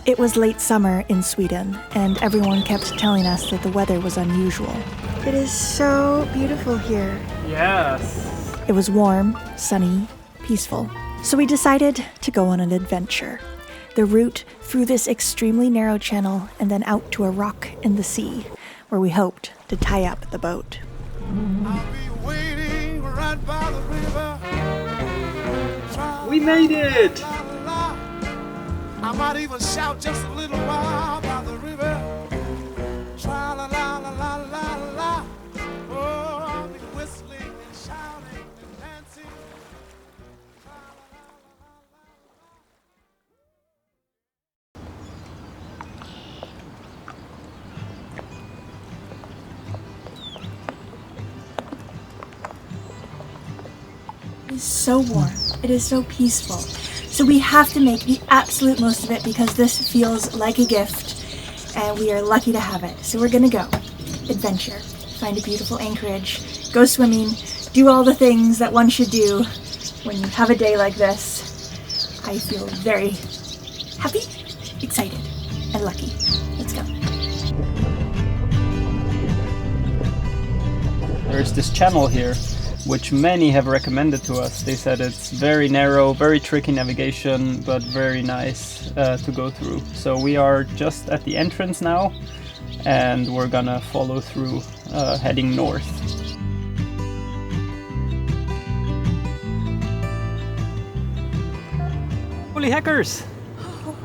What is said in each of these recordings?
It was late summer in Sweden, and everyone kept telling us that the weather was unusual. It is so beautiful here. Yes. It was warm, sunny, peaceful. So we decided to go on an adventure. The route through this extremely narrow channel and then out to a rock in the sea, where we hoped to tie up the boat. I'll be waiting right by the river. We made it! I might even shout just a little while by the river. Tra la la la la la la. Oh, I'll be whistling and shouting and dancing. It is so warm. It is so peaceful. So we have to make the absolute most of it because this feels like a gift and we are lucky to have it. So we're gonna go adventure, find a beautiful anchorage, go swimming, do all the things that one should do when you have a day like this. I feel very happy, excited, and lucky. Let's go. There's this channel here, which many have recommended to us. They said it's very narrow, very tricky navigation, but very nice to go through. So we are just at the entrance now, and we're gonna follow through, heading north. Holy heckers!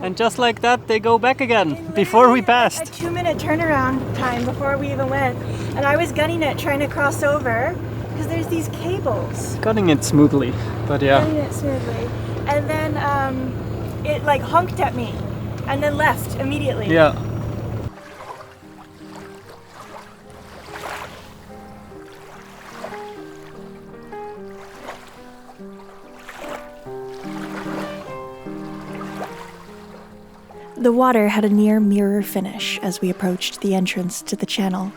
And just like that, they go back again, before we passed. A 2-minute turnaround time before we even went. And I was gunning it, trying to cross over, because there's these cables. Cutting it smoothly, but yeah. Cutting it smoothly. And then it like honked at me, and then left immediately. Yeah. The water had a near mirror finish as we approached the entrance to the channel.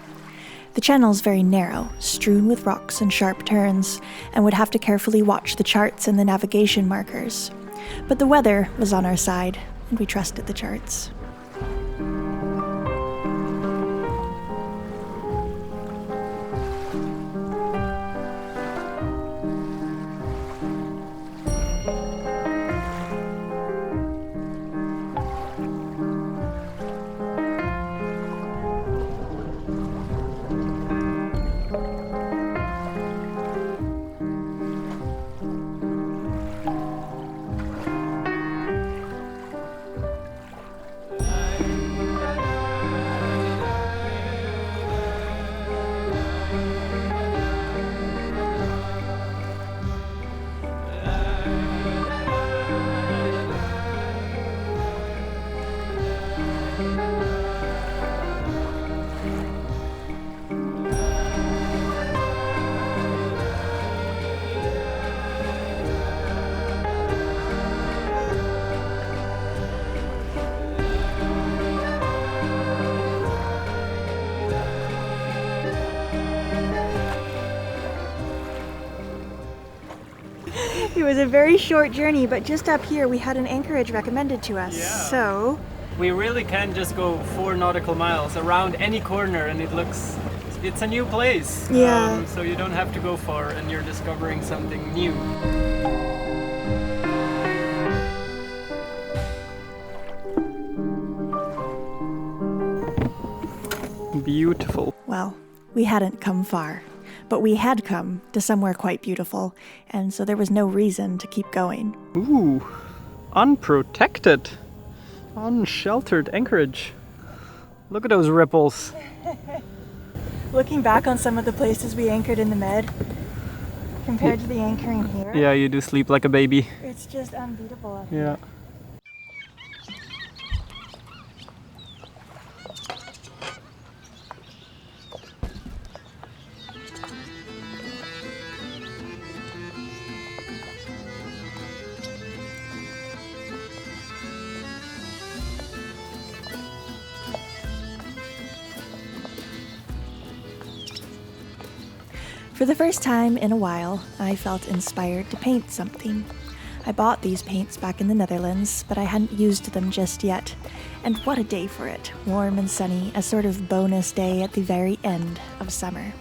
The channel is very narrow, strewn with rocks and sharp turns, and would have to carefully watch the charts and the navigation markers. But the weather was on our side, and we trusted the charts. It was a very short journey, but just up here we had an anchorage recommended to us. Yeah. So We really can just go 4 nautical miles around any corner and it's a new place. Yeah. So you don't have to go far and you're discovering something new. Beautiful. well, we hadn't come far, but we had come to somewhere quite beautiful, and so there was no reason to keep going. Ooh, unprotected, unsheltered anchorage. Look at those ripples. Looking back on some of the places we anchored in the Med, compared to the anchoring here, Yeah, you do sleep like a baby. it's just unbeatable. Yeah. For the first time in a while, I felt inspired to paint something. I bought these paints back in the Netherlands, but I hadn't used them just yet. And what a day for it, warm and sunny, a sort of bonus day at the very end of summer.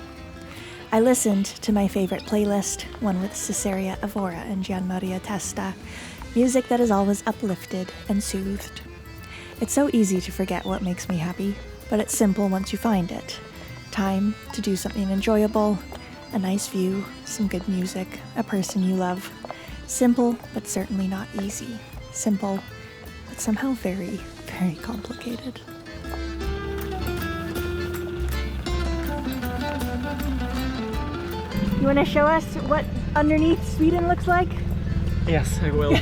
I listened to my favorite playlist, one with Cecilia Evora and Gian Maria Testa, music that is always uplifted and soothed. It's so easy to forget what makes me happy, but it's simple once you find it. Time to do something enjoyable, a nice view, some good music, a person you love. Simple, but certainly not easy. Simple, but somehow very, very complicated. You want to show us what underneath Sweden looks like? Yes, I will.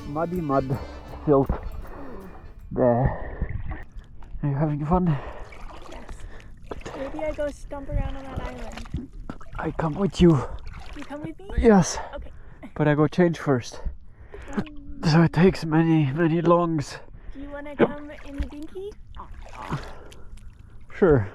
Muddy mud filth there. Are you having fun? Yes. Maybe I go stomp around on that island. I come with you. You come with me? Yes. Okay. But I go change first. So it takes many longs. Do you want to come in the dinghy? Sure.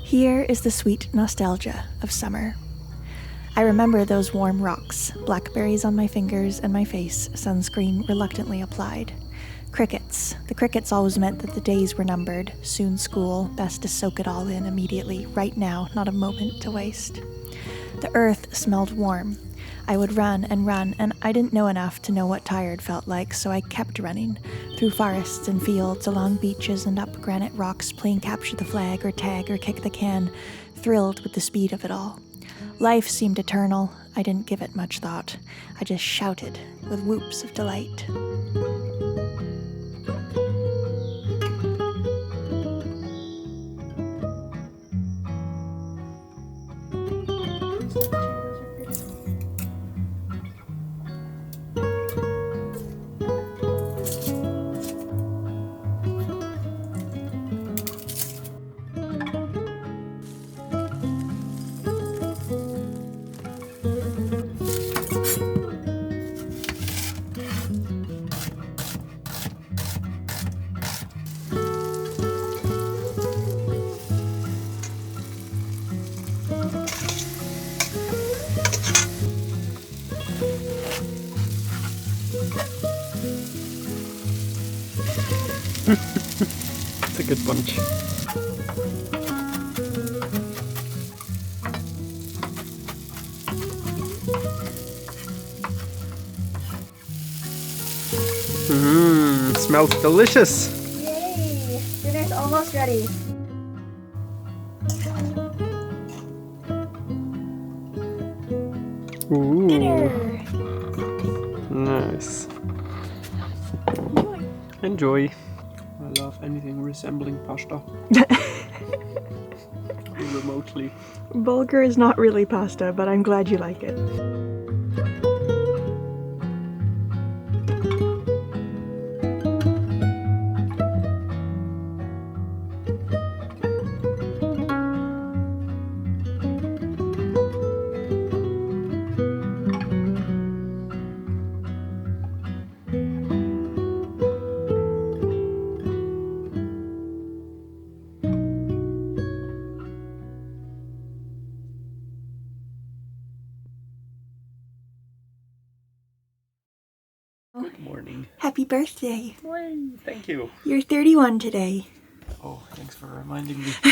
Here is the sweet nostalgia of summer. I remember those warm rocks, blackberries on my fingers and my face, sunscreen reluctantly applied. Crickets. The crickets always meant that the days were numbered. Soon school, best to soak it all in immediately, right now, not a moment to waste. The earth smelled warm. I would run, and I didn't know enough to know what tired felt like, so I kept running, through forests and fields, along beaches and up granite rocks, playing capture the flag or tag or kick the can, thrilled with the speed of it all. Life seemed eternal. I didn't give it much thought. I just shouted with whoops of delight. It's a good bunch. Smells delicious. Yay! Dinner's almost ready. Ooh. Dinner! Nice. Enjoy. I love anything resembling pasta. Remotely. Bulgur is not really pasta, but I'm glad you like it. Good morning. Happy birthday! Morning. Thank you. You're 31 today. Oh, thanks for reminding me. I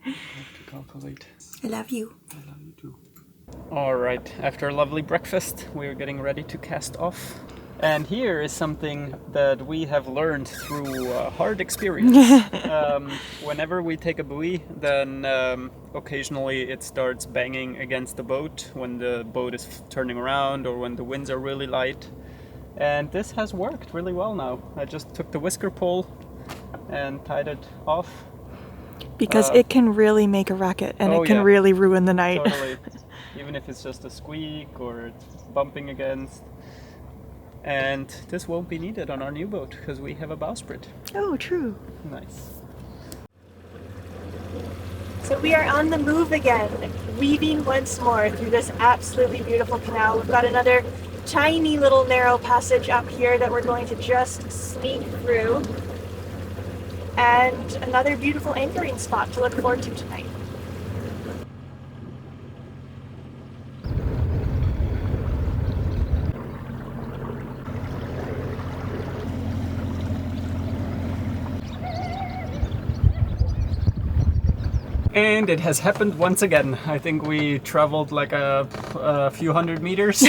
have to calculate. I love you. I love you too. Alright, after a lovely breakfast, we're getting ready to cast off. And here is something that we have learned through hard experience. Whenever we take a buoy, then occasionally it starts banging against the boat when the boat is turning around or when the winds are really light. And this has worked really well now. I just took the whisker pole and tied it off. Because it can really make a racket and it can really ruin the night. Totally. Even if it's just a squeak or it's bumping against. And this won't be needed on our new boat because we have a bowsprit. Oh, true. Nice. So we are on the move again, weaving once more through this absolutely beautiful canal. We've got another tiny little narrow passage up here that we're going to just sneak through. And another beautiful anchoring spot to look forward to tonight. And it has happened once again. I think we traveled like a few hundred meters.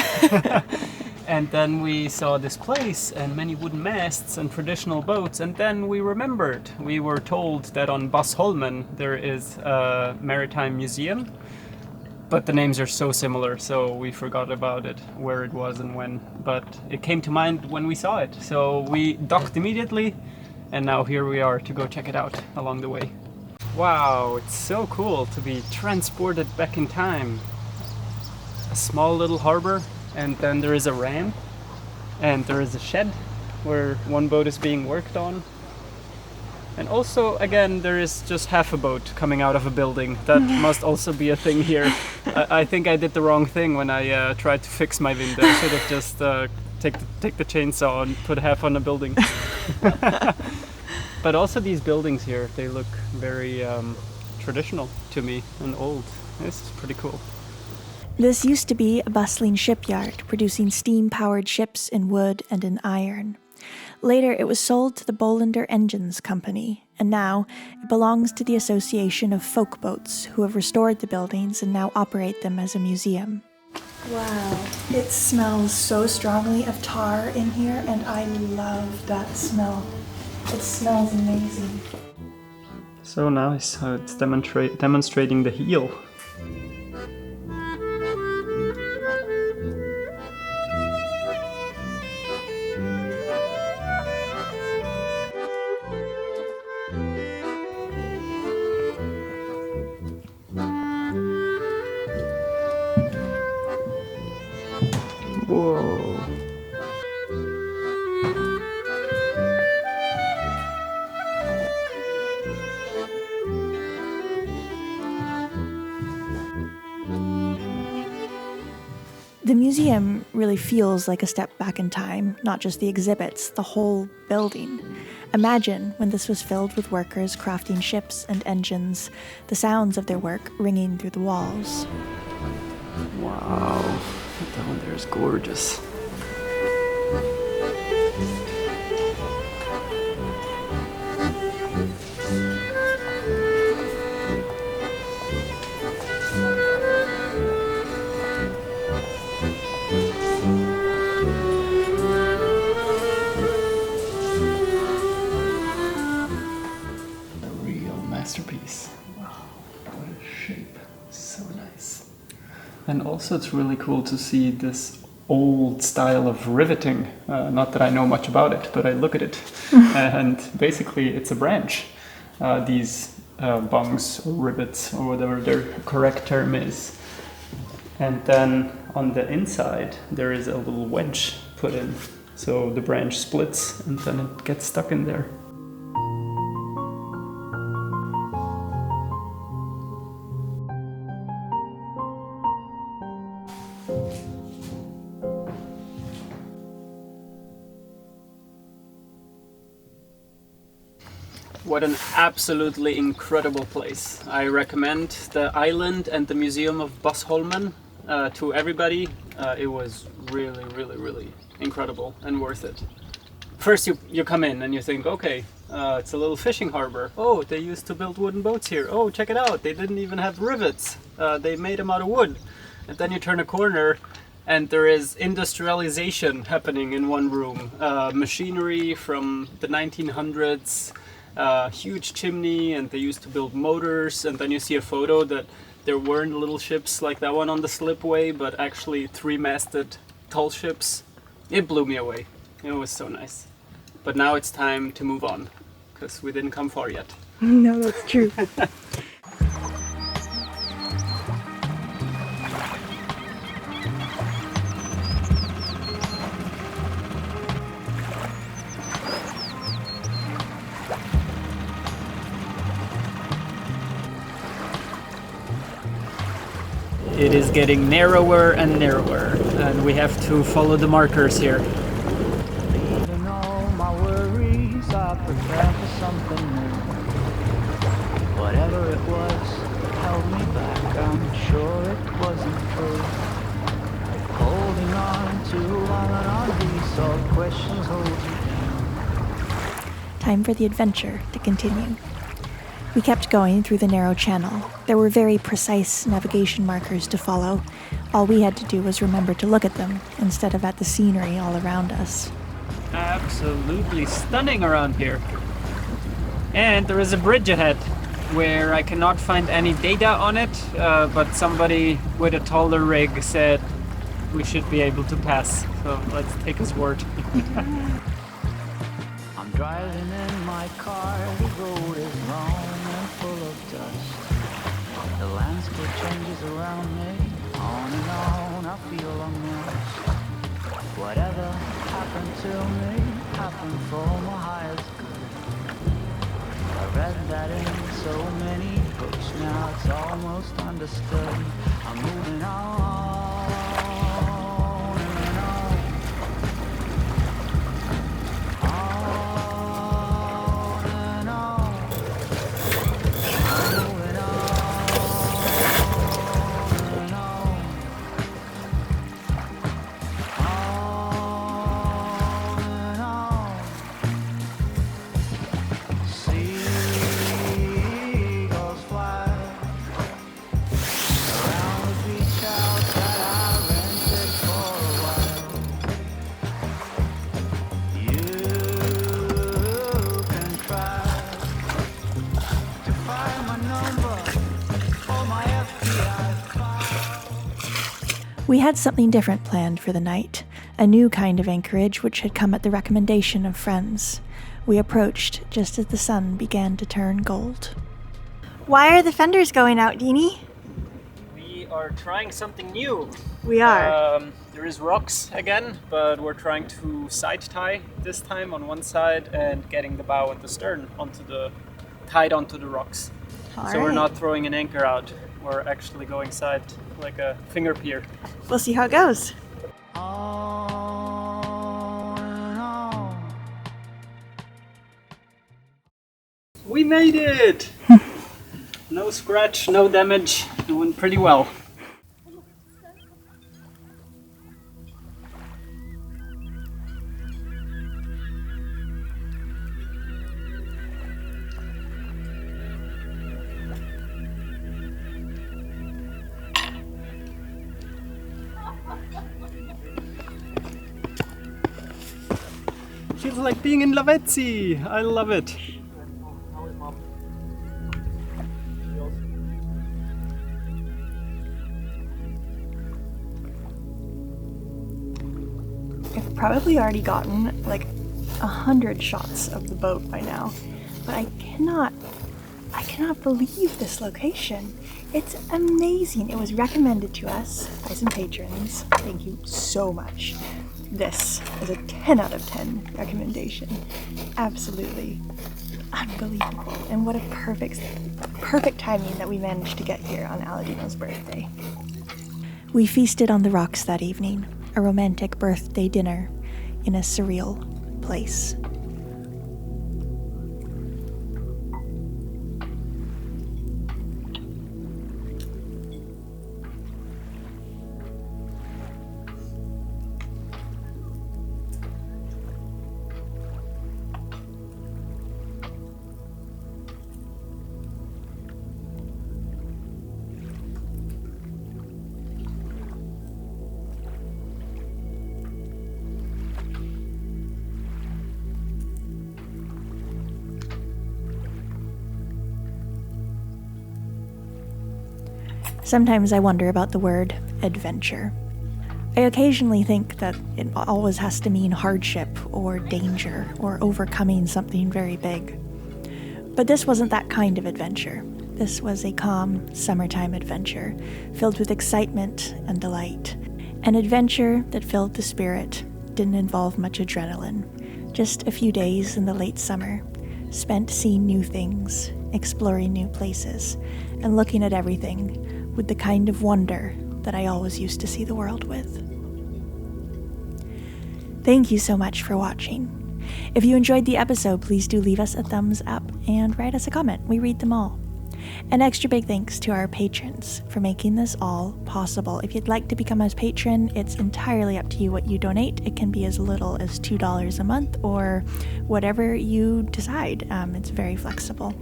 And then we saw this place and many wooden masts and traditional boats. And then we remembered. We were told that on Bassholmen there is a maritime museum. But the names are so similar, so we forgot about it, where it was and when. But it came to mind when we saw it. So we docked immediately. And now here we are to go check it out along the way. Wow, it's so cool to be transported back in time. A small little harbor, and then there is a ramp, and there is a shed where one boat is being worked on. And also, again, there is just half a boat coming out of a building. That must also be a thing here. I think I did the wrong thing when I tried to fix my window. I should have just take the chainsaw and put half on a building. But also these buildings here, they look very traditional to me and old. This is pretty cool. This used to be a bustling shipyard producing steam-powered ships in wood and in iron. Later it was sold to the Bolander Engines Company, and now it belongs to the Association of Folk Boats, who have restored the buildings and now operate them as a museum. Wow, it smells so strongly of tar in here, and I love that smell. It smells amazing. So nice how it's demonstrating the heel. Whoa. The museum really feels like a step back in time, not just the exhibits, the whole building. Imagine when this was filled with workers crafting ships and engines, the sounds of their work ringing through the walls. Wow, that one there is gorgeous. Masterpiece. Wow, what a shape. So nice. And also it's really cool to see this old style of riveting. Not that I know much about it, but I look at it. And basically it's a branch. These bungs or rivets or whatever their correct term is. And then on the inside there is a little wedge put in. So the branch splits and then it gets stuck in there. What an absolutely incredible place. I recommend the island and the Museum of Bassholmen to everybody. It was really, really, really incredible and worth it. First you come in and you think, okay, it's a little fishing harbor. Oh, they used to build wooden boats here. Oh, check it out. They didn't even have rivets. They made them out of wood. And then you turn a corner And there is industrialization happening in one room. Machinery from the 1900s, huge chimney, and they used to build motors. And then you see a photo that there weren't little ships like that one on the slipway, but actually three-masted tall ships. It blew me away. It was so nice. But now it's time to move on, because we didn't come far yet. No, that's true. It is getting narrower and narrower, and we have to follow the markers here. Leaving all my worries, I prepare for something new. Whatever it was that held me back, I'm sure it wasn't true. Holding on to all an unresolved questions hold you down. Time for the adventure to continue. We kept going through the narrow channel. There were very precise navigation markers to follow. All we had to do was remember to look at them instead of at the scenery all around us. Absolutely stunning around here. And there is a bridge ahead where I cannot find any data on it, but somebody with a taller rig said we should be able to pass. So let's take his word. I'm driving in my car, the road is long and full of dust. The landscape changes around me, on and on, I feel lost. Whatever happened to me, happened for my highest good. I read that in so many books, now it's almost understood. I'm moving on and on. We had something different planned for the night, a new kind of anchorage which had come at the recommendation of friends. We approached just as the sun began to turn gold. Why are the fenders going out, Deanie? We are trying something new. We are. There is rocks again, but we're trying to side tie this time on one side and getting the bow and the stern tied onto the rocks. So we're not throwing an anchor out. We're actually going side like a finger pier. We'll see how it goes. On and on. We made it! No scratch, no damage. It went pretty well. Feels like being in Lavezzi. I love it. I've probably already gotten like 100 shots of the boat by now, but I cannot believe this location. It's amazing. It was recommended to us by some patrons. Thank you so much. This is a 10 out of 10 recommendation. Absolutely unbelievable. And what a perfect timing that we managed to get here on Aladino's birthday. We feasted on the rocks that evening, a romantic birthday dinner in a surreal place. Sometimes I wonder about the word adventure. I occasionally think that it always has to mean hardship or danger or overcoming something very big. But this wasn't that kind of adventure. This was a calm, summertime adventure, filled with excitement and delight. An adventure that filled the spirit, didn't involve much adrenaline. Just a few days in the late summer, spent seeing new things, exploring new places, and looking at everything with the kind of wonder that I always used to see the world with. Thank you so much for watching. If you enjoyed the episode, please do leave us a thumbs up and write us a comment. We read them all. An extra big thanks to our patrons for making this all possible. If you'd like to become a patron, it's entirely up to you what you donate. It can be as little as $2 a month or whatever you decide. It's very flexible.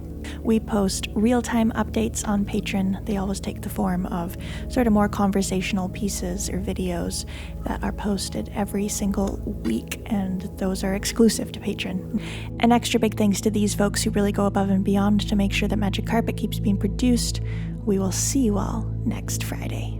We post real-time updates on Patreon. They always take the form of sort of more conversational pieces or videos that are posted every single week, and those are exclusive to Patreon. An extra big thanks to these folks who really go above and beyond to make sure that Magic Carpet keeps being produced. We will see you all next Friday.